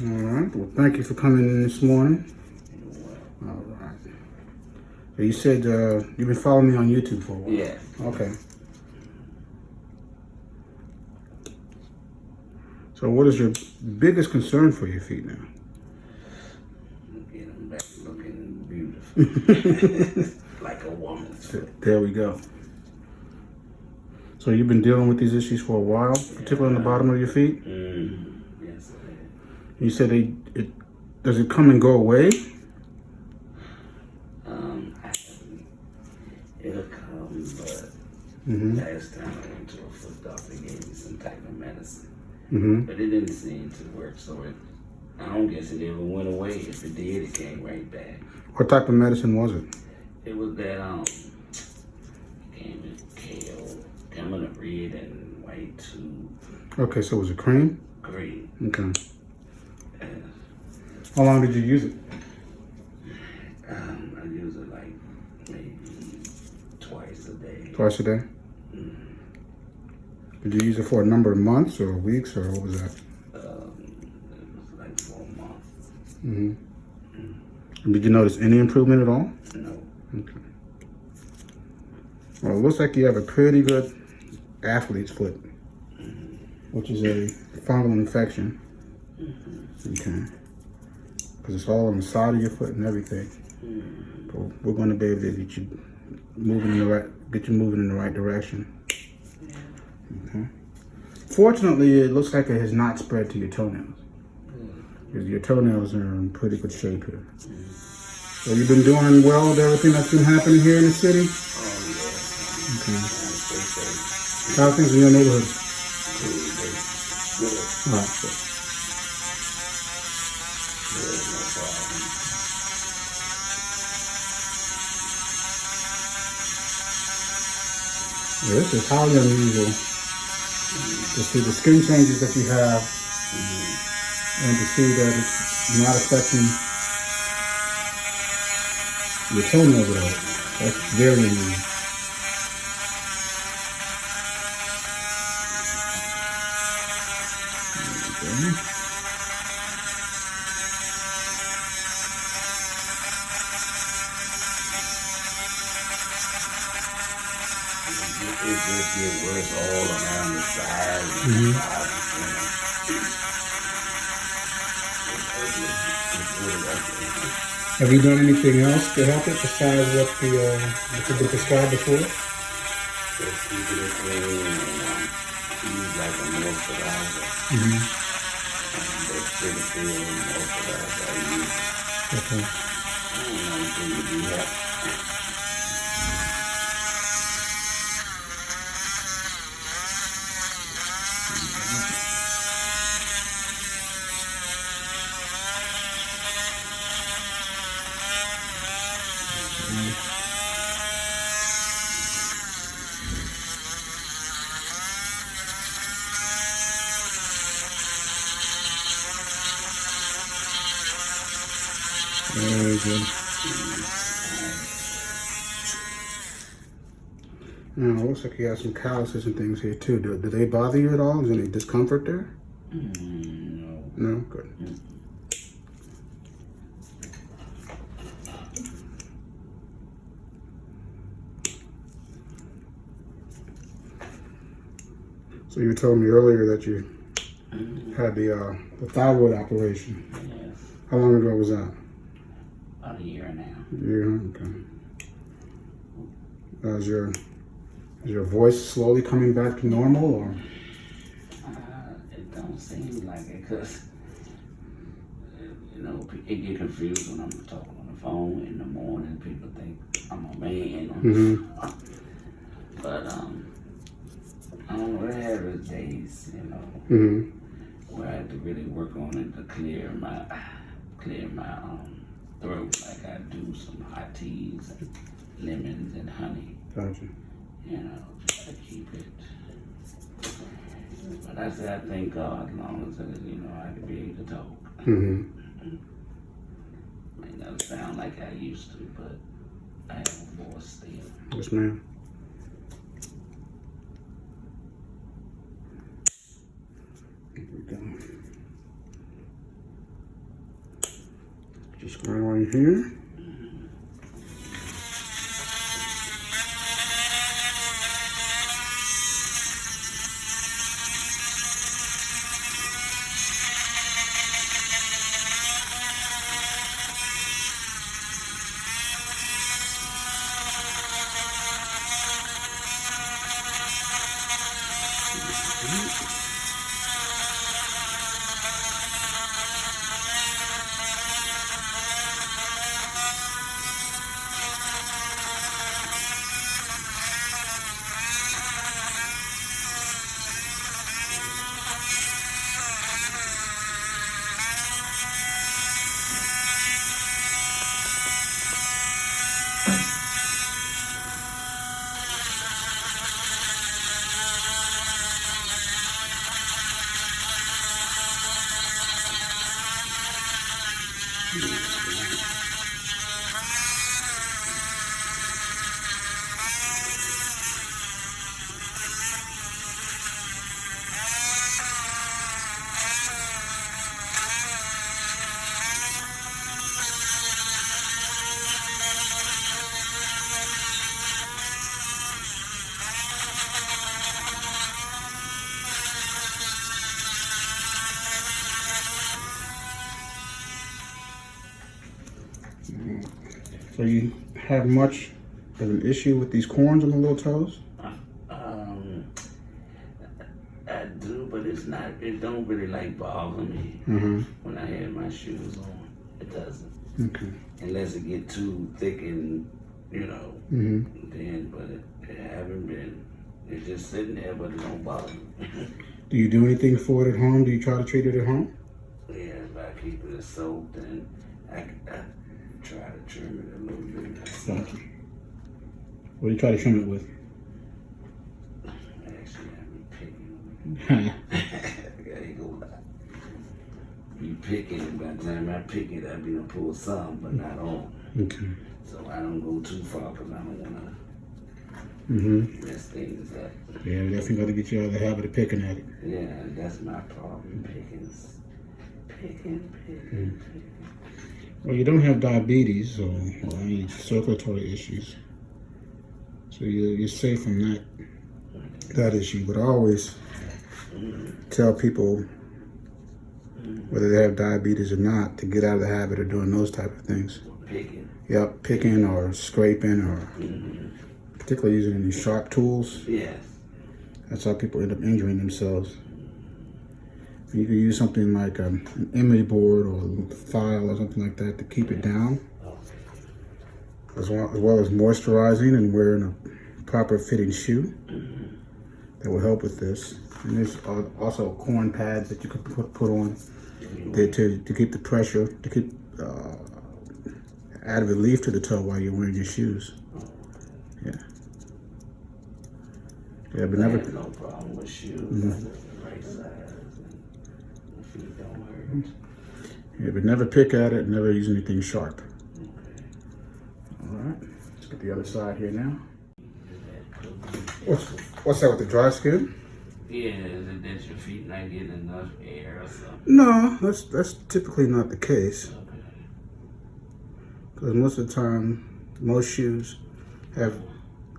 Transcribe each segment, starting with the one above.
All right. Well, thank you for coming in this morning. All right. So you said you've been following me on YouTube for a while. Yeah. Okay. So what is your biggest concern for your feet now? Get them back looking beautiful. Like a woman's foot. There we go. So you've been dealing with these issues for a while, particularly on the bottom of your feet? Mm-hmm. Yes, I have. You said does it come and go away? It'll come, but last time I went to a foot doctor, they gave me some type of medicine. But it didn't seem to work, so I don't guess it ever went away. If it did, it came right back. What type of medicine was it? It was that came in kale, come in a red and white tube. Okay, so was it cream? Green. Okay. How long did you use it? I use it like maybe twice a day. Twice a day? Did you use it for a number of months or weeks, or what was that? It was like for a month. Did you notice any improvement at all? No. Okay. Well, it looks like you have a pretty good athlete's foot, which is a fungal infection. Okay. Because it's all on the side of your foot and everything. But we're going to be able to get you moving in the right direction. Okay. Fortunately, it looks like it has not spread to your toenails. Because your toenails are in pretty good shape here. So you've been doing well with everything that's been happening here in the city? Okay. How are things in your neighborhood? All right, good. Yeah, this is highly unusual to see the skin changes that you have and to see that it's not affecting your toenails at all. That's very unusual. Okay. It just get worse all around the sides and the bottom. Have you done anything else to help it besides what you've been prescribed before? Just keep it clean and use like a moisturizer. That sugar pill moisturizer I use. Okay. I don't know if it would be helpful. Very good. Now, it looks like you have some calluses and things here too. Do they bother you at all? Is there any discomfort there? No. No? Good. So you told me earlier that you had the thyroid operation. Yes. How long ago was that? About a year now. Yeah, okay. Is your voice slowly coming back to normal, or? It don't seem like it, because, it get confused when I'm talking on the phone in the morning. People think I'm a man. But, I don't really have days, where I have to really work on it to clear my throat, like I do some hot teas, and lemons and honey. Gotcha. Try to keep it. But I say I thank God as long as I can be able to talk. May not sound like I used to, but I have a voice still. Yes, ma'am. Here we go. Just going on here. So you have much of an issue with these corns on the little toes? I do, but it's not. It don't really like bother me when I have my shoes on. It doesn't. Okay. Unless it get too thick and then. But it haven't been. It's just sitting there, but it don't bother me. Do you do anything for it at home? Do you try to treat it at home? Yeah, if I keep it soaked, and I try to trim it a little bit. Gotcha. What do you try to trim it with? Actually, I be picking. I ain't gonna lie. Be picking, and by the time I pick it, I be gonna pull some, but not all. Okay. So I don't go too far because I don't wanna mess things up. Yeah, we definitely got to get you out of the habit of picking at it. Yeah, that's my problem. Picking. Well, you don't have diabetes or any circulatory issues, so you're safe from that issue. But I always tell people, whether they have diabetes or not, to get out of the habit of doing those type of things. Picking. Yep, picking or scraping or particularly using any sharp tools. Yes. That's how people end up injuring themselves. You can use something like an image board or a file or something like that to keep it down, as well as moisturizing and wearing a proper fitting shoe. That will help with this. And there's also corn pads that you can put on to keep the pressure, to keep add relief to the toe while you're wearing your shoes. Yeah. Yeah, but never. No problem with shoes. The right size. My feet don't hurt. Yeah, but never pick at it. Never use anything sharp. Okay. All right. Let's get the other side here now. What's that with the dry skin? Yeah, is it that your feet not getting enough air or something? No, that's typically not the case. Okay. Because most of the time, most shoes have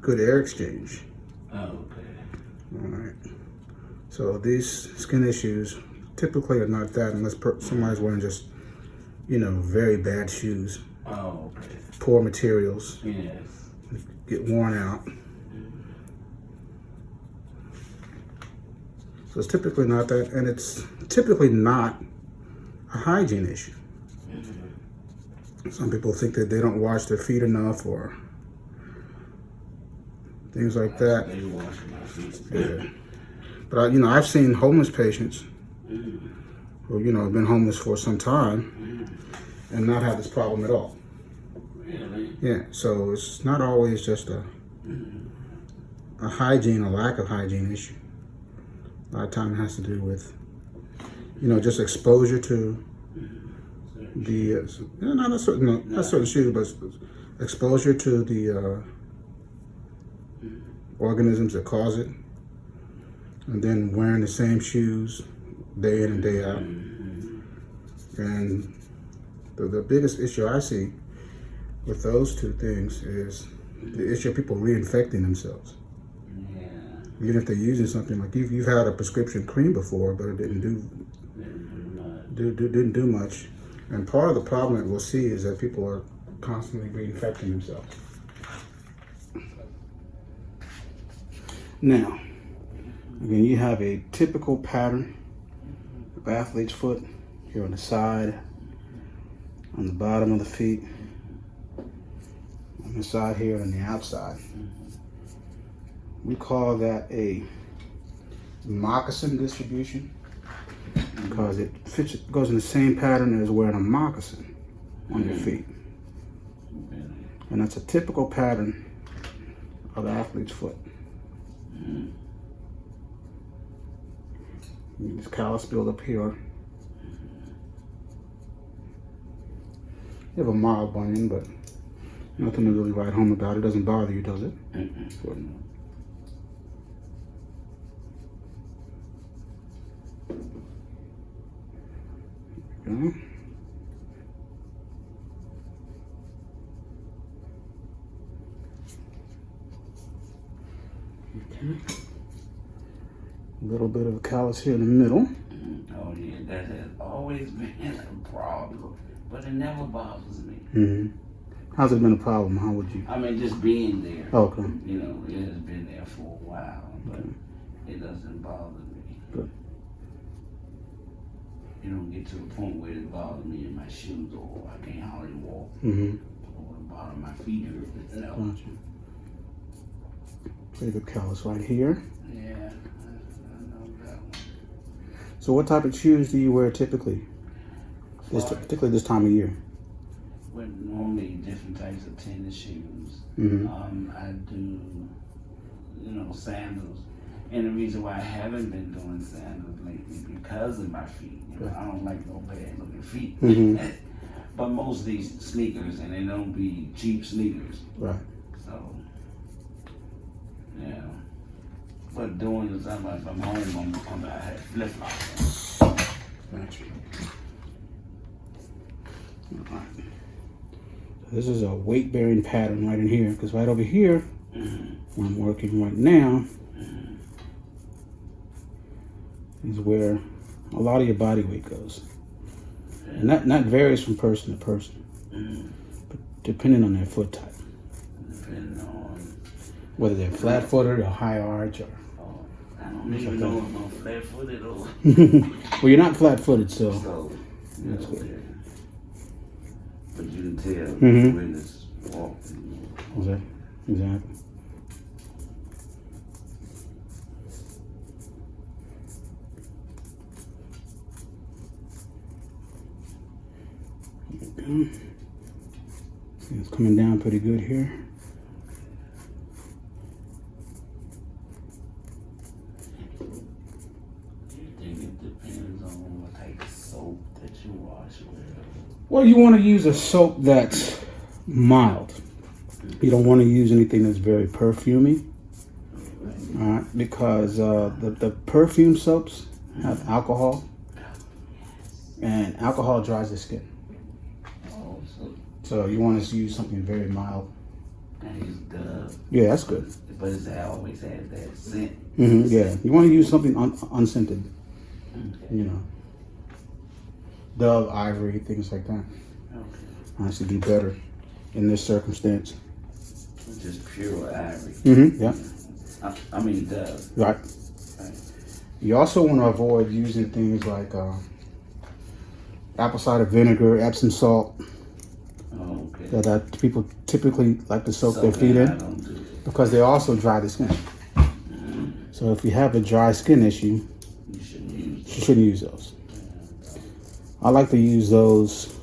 good air exchange. Oh, okay. All right. So these skin issues typically are not that unless somebody's wearing just, very bad shoes. Oh, okay. Poor materials. Yes. Get worn out. So it's typically not that, and it's typically not a hygiene issue. Some people think that they don't wash their feet enough or things like that. They wash my feet. Yeah. But I've seen homeless patients who, have been homeless for some time and not have this problem at all. Really? Yeah, so it's not always just a hygiene, a lack of hygiene issue. A lot of time it has to do with, just exposure to the, not certain shoes, but exposure to the organisms that cause it, and then wearing the same shoes day in and day out, and the biggest issue I see with those two things is the issue of people reinfecting themselves. Yeah. Even if they're using something like you've had a prescription cream before, but it didn't do much. And part of the problem that we'll see is that people are constantly reinfecting themselves. Now, again, you have a typical pattern of athlete's foot here on the side, on the bottom of the feet, on the side here, and on the outside. We call that a moccasin distribution because it goes in the same pattern as wearing a moccasin on your feet. And that's a typical pattern of the athlete's foot. This callus build up here. You have a mild bunion, but nothing to really write home about. It doesn't bother you, does it? Good. Okay. A little bit of a callus here in the middle. Oh yeah, that has always been a problem, but it never bothers me. Mm-hmm. How's it been a problem? How would you? I mean, just being there. Okay. You know, it has been there for a while, but it doesn't bother me. Good. You don't get to the point where it bothers me in my shoes or I can't hardly walk. Mm-hmm. Or the bottom of my feet hurt. You know? Gotcha. Pretty good callus right here. Yeah, I know that one. So what type of shoes do you wear typically? Particularly this time of year. Well, normally different types of tennis shoes. Mm-hmm. I do, sandals. And the reason why I haven't been doing sandals lately because of my feet. You know, I don't like no bad looking feet. Mm-hmm. But most of these sneakers, and they don't be cheap sneakers. Right. So, yeah. But doing something if I'm home, I'm gonna come out and flip flops. Gotcha. All right. This is a weight bearing pattern right in here, because right over here, where I'm working right now, is where a lot of your body weight goes. And that varies from person to person, but depending on their foot type. Depending on whether they're flat footed or high arch or. I don't even know if I'm flat footed or. Well, you're not flat footed, so. That's good. Yeah. But you can tell when it's walking. Exactly. It's coming down pretty good here. Do you think it depends on what type of soap that you wash with? Well, you want to use a soap that's mild. You don't want to use anything that's very perfumey. All right, because the perfume soaps have alcohol, and alcohol dries the skin. So you want to use something very mild. I use Dove. Yeah, that's good. But it's always had that scent. Mm-hmm, yeah, you want to use something unscented. Okay. You know, Dove, Ivory, things like that. Okay. Honestly, do better in this circumstance. Just pure ivory. Mm-hmm. Yeah. I mean Dove. Right. You also want to avoid using things like apple cider vinegar, Epsom salt. Oh, okay. That people typically like to soak their feet in because they also dry the skin. So if you have a dry skin issue, you shouldn't use those. I like to use those,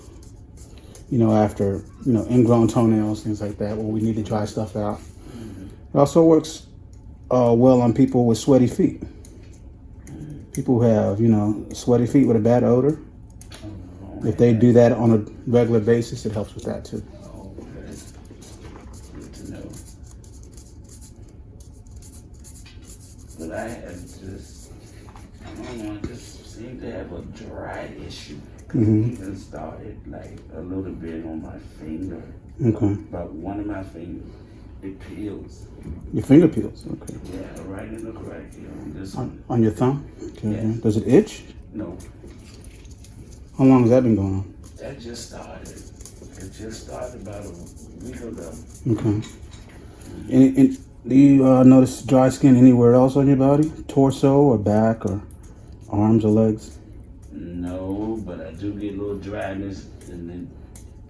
after, ingrown toenails, things like that, where we need to dry stuff out. It also works well on people with sweaty feet. People who have, sweaty feet with a bad odor. If they do that on a regular basis, it helps with that too. Oh, okay. Good to know. But I have I don't know, it just seem to have a dry issue. Cause it even started like a little bit on my finger. Okay. But one of my fingers, it peels. Your finger peels. Okay. Yeah, right in the crack here on this one. On your thumb? Okay. Yes. Does it itch? No, How long has that been going on? that just started. It just started about a week ago. Okay. And do you notice dry skin anywhere else on your body? Torso or back or arms or legs? No, but I do get a little dryness, and then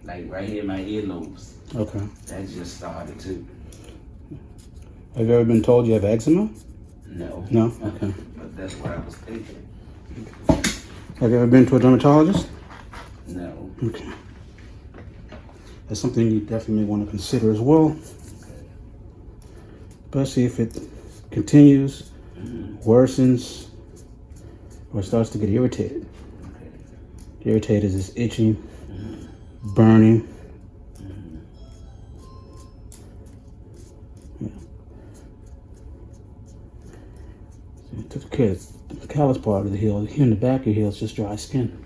like right here in my earlobes. Okay. That just started too. Have you ever been told you have eczema? No. No? Okay. But that's what I was thinking. Have you ever been to a dermatologist? No. Okay. That's something you definitely want to consider as well. Especially if it continues, worsens, or starts to get irritated. Okay. Irritated is this itching, burning. Yeah. So you took care of the callus part of the heel. Here in the back of your heel is just dry skin.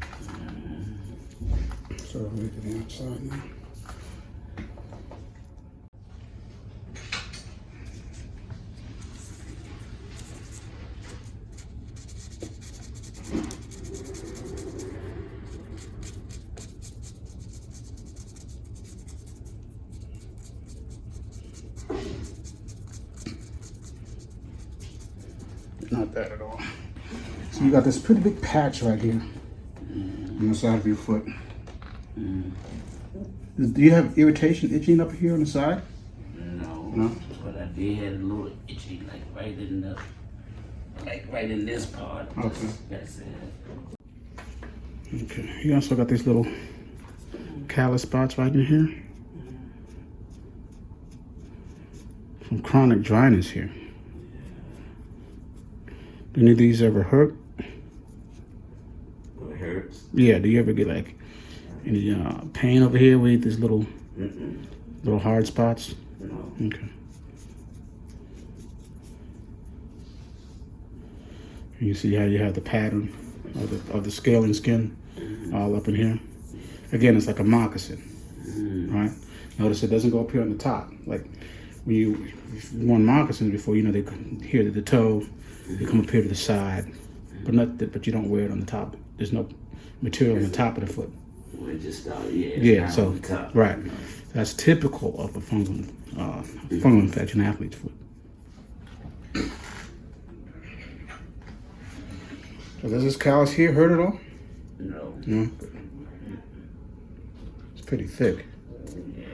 So I'll read to the outside now. Not that at all. So you got this pretty big patch right here on the side of your foot. Do you have irritation, itching up here on the side? No. No? But I did have a little itchy, like right in this part. Okay. That's it. Okay. You also got these little callus spots right in here. Some chronic dryness here. Do any of these ever hurt? It hurts. Yeah. Do you ever get like any pain over here with these little hard spots? No. Okay. You see how you have the pattern of the scaling skin all up in here. Again, it's like a moccasin, right? Notice it doesn't go up here on the top. Like when you've worn moccasins before, you know they come here to the toe, they come up here to the side, but you don't wear it on the top. There's no material on the top of the foot. We just started, yeah. Yeah, so on the top, right, you know. that's typical of a fungal infection athlete's foot. So does this callus here hurt at all? No. No. It's pretty thick. Yeah.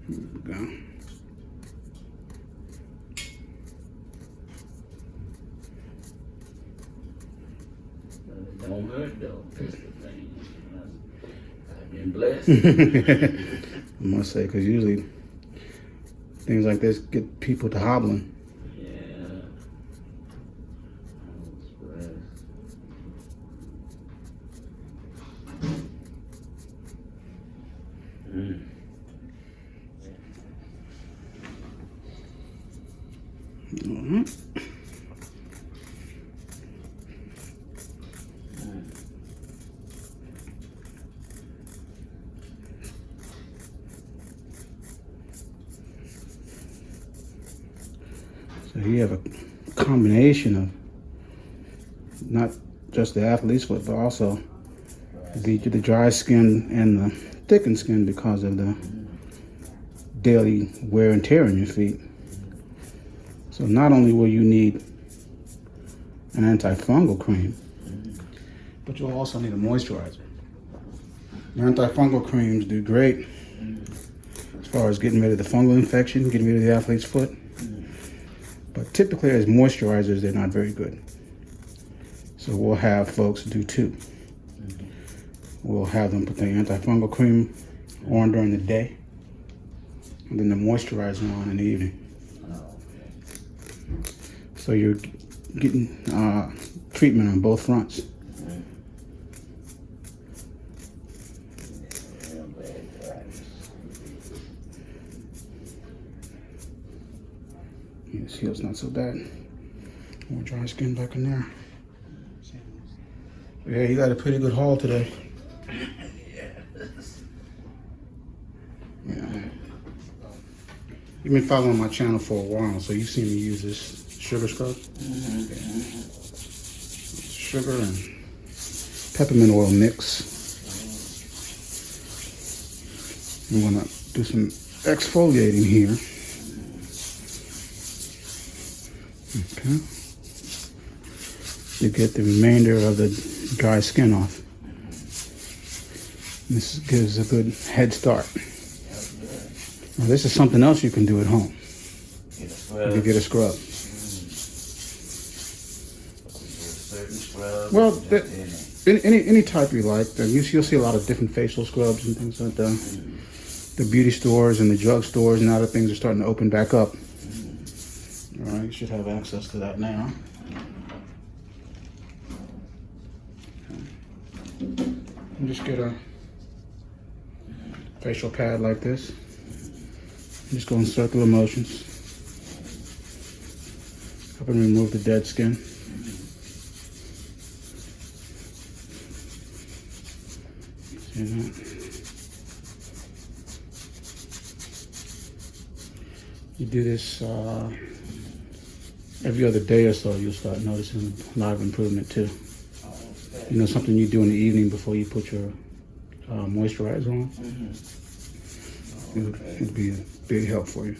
Here we go. It don't hurt though. That's the thing. I've been blessed. I must say, because usually things like this get people to hobbling. Yeah. Mm-hmm. So you have a combination of not just the athlete's foot, but also the dry skin and the thickened skin because of the daily wear and tear on your feet. So not only will you need an antifungal cream, but you'll also need a moisturizer. The antifungal creams do great as far as getting rid of the fungal infection, getting rid of the athlete's foot. But typically as moisturizers, they're not very good. So we'll have folks do two. We'll have them put the antifungal cream on during the day, and then the moisturizer on in the evening. So you're getting treatment on both fronts. This heel's not so bad. More dry skin back in there. Yeah, you got a pretty good haul today. Yeah. You've been following my channel for a while, so you've seen me use this sugar scrub. Sugar and peppermint oil mix. I'm gonna do some exfoliating here. Okay. To get the remainder of the dry skin off. This gives a good head start. Now, this is something else you can do at home. You can get a scrub. Well, any type you like. You'll see a lot of different facial scrubs and things like that. The beauty stores and the drug stores, now that things are starting to open back up. All right, you should have access to that now. And just get a facial pad like this. Just go in circular motions. Help and remove the dead skin. See that? You do this every other day or so, you'll start noticing a lot of improvement too. You know, something you do in the evening before you put your moisturizer on. It'd be a big help for you.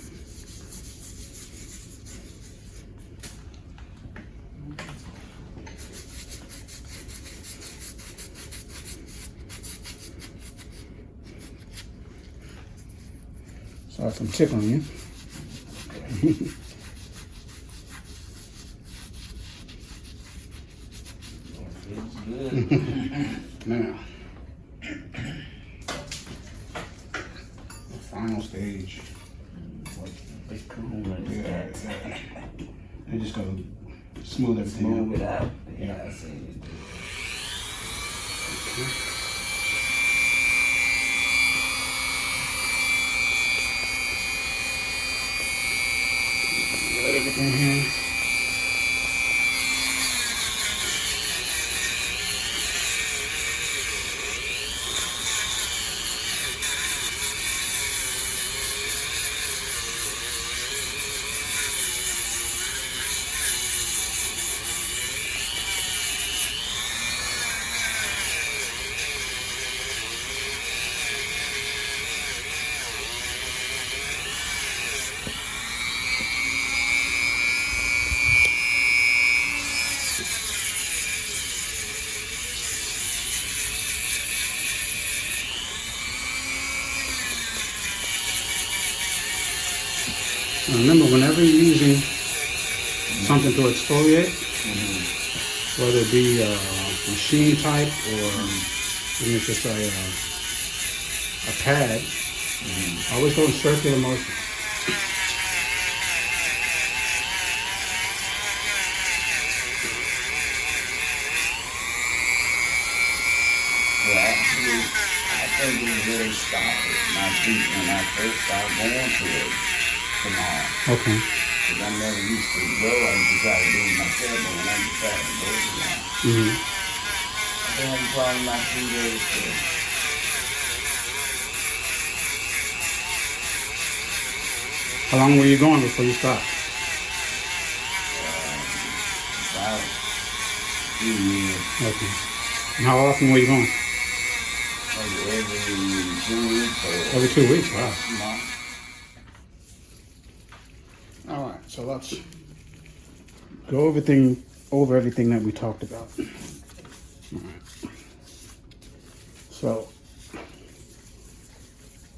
Sorry if I'm tickling you. Now, the final stage. They're just gonna smooth everything Smooth it out. Yeah. I see it. Let everything here. Now remember, whenever you're using something to exfoliate, whether it be machine type or even if it's a pad, always go in circular motion. Well, actually, I think it really started my feet when I first started going to it tomorrow. Okay. Because I never used to go. I used to try to do it myself, but when I decided to go to it, I've been having problems with my feet ever since. How long were you going before you stopped? About 2 years. Okay. And how often were you going? Maybe every 2 weeks or Every 2 weeks. Wow. a month. All right. So let's go over everything that we talked about. All right. So,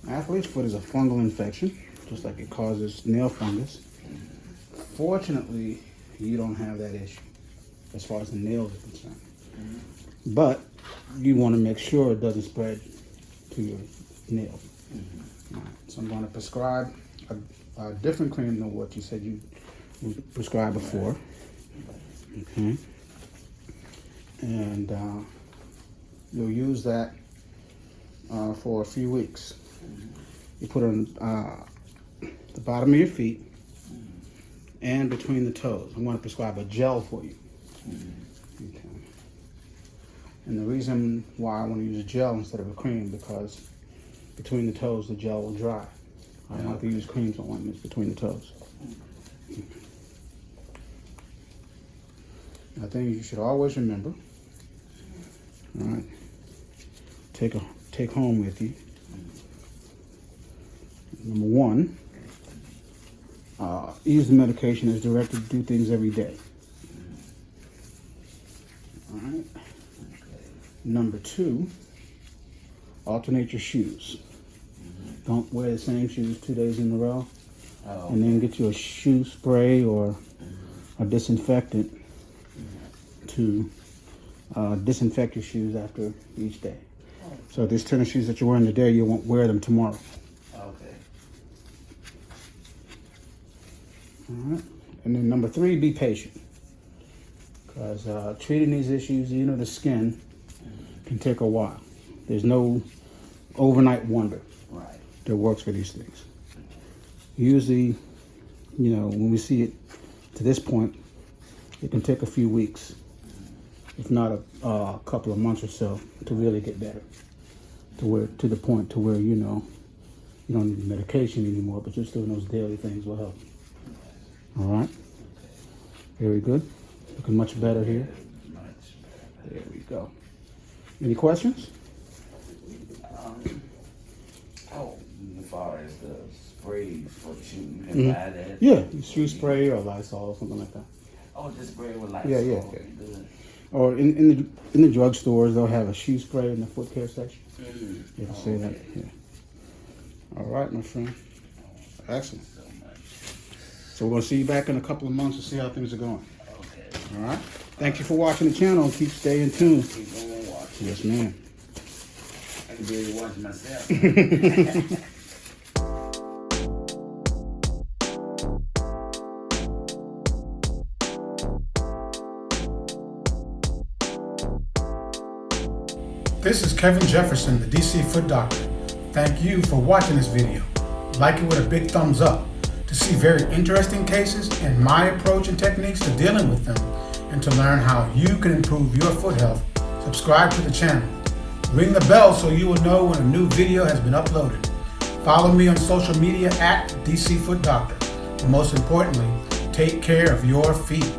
athlete's foot is a fungal infection, just like it causes nail fungus. Fortunately, you don't have that issue as far as the nails are concerned. But you want to make sure it doesn't spread to your nails. All right. So I'm going to prescribe a different cream than what you said you prescribed before. Okay. And you'll use that for a few weeks. You put it on the bottom of your feet and between the toes. I'm going to prescribe a gel for you. Okay. And the reason why I want to use a gel instead of a cream, because between the toes the gel will dry. I don't have to use creams or ointments between the toes. I think you should always remember, all right, take home with you. Number one, use the medication as directed to do things every day. All right. Number two, alternate your shoes. Don't wear the same shoes 2 days in a row. And then get you a shoe spray or a disinfectant to disinfect your shoes after each day. So if there's tennis shoes that you're wearing today, you won't wear them tomorrow. Okay. All right. And then number three, be patient. Because treating these issues, you know, the skin can take a while. There's no overnight wonder that works for these things. Usually, you know, when we see it to this point, it can take a few weeks, if not a couple of months or so, to really get better. To the point to where, you know, you don't need medication anymore, but just doing those daily things will help. All right. Very good. Looking much better here. There we go. Any questions? As far as the spray for the shoe, you can buy that? Yeah, shoe spray or Lysol or something like that. Oh, just spray with Lysol. Yeah. Good. Or in the drugstores, they'll have a shoe spray in the foot care section. You can say that. Yeah. All right, my friend. Excellent. So we're going to see you back in a couple of months to see how things are going. Okay. All right. Thank you for watching the channel. Keep staying tuned. Keep on watching. Yes, ma'am. I can barely watch myself. This is Kevin Jefferson, the DC Foot Doctor. Thank you for watching this video. Like it with a big thumbs up. To see very interesting cases and my approach and techniques to dealing with them, and to learn how you can improve your foot health, subscribe to the channel. Ring the bell so you will know when a new video has been uploaded. Follow me on social media at DC Foot Doctor. And most importantly, take care of your feet.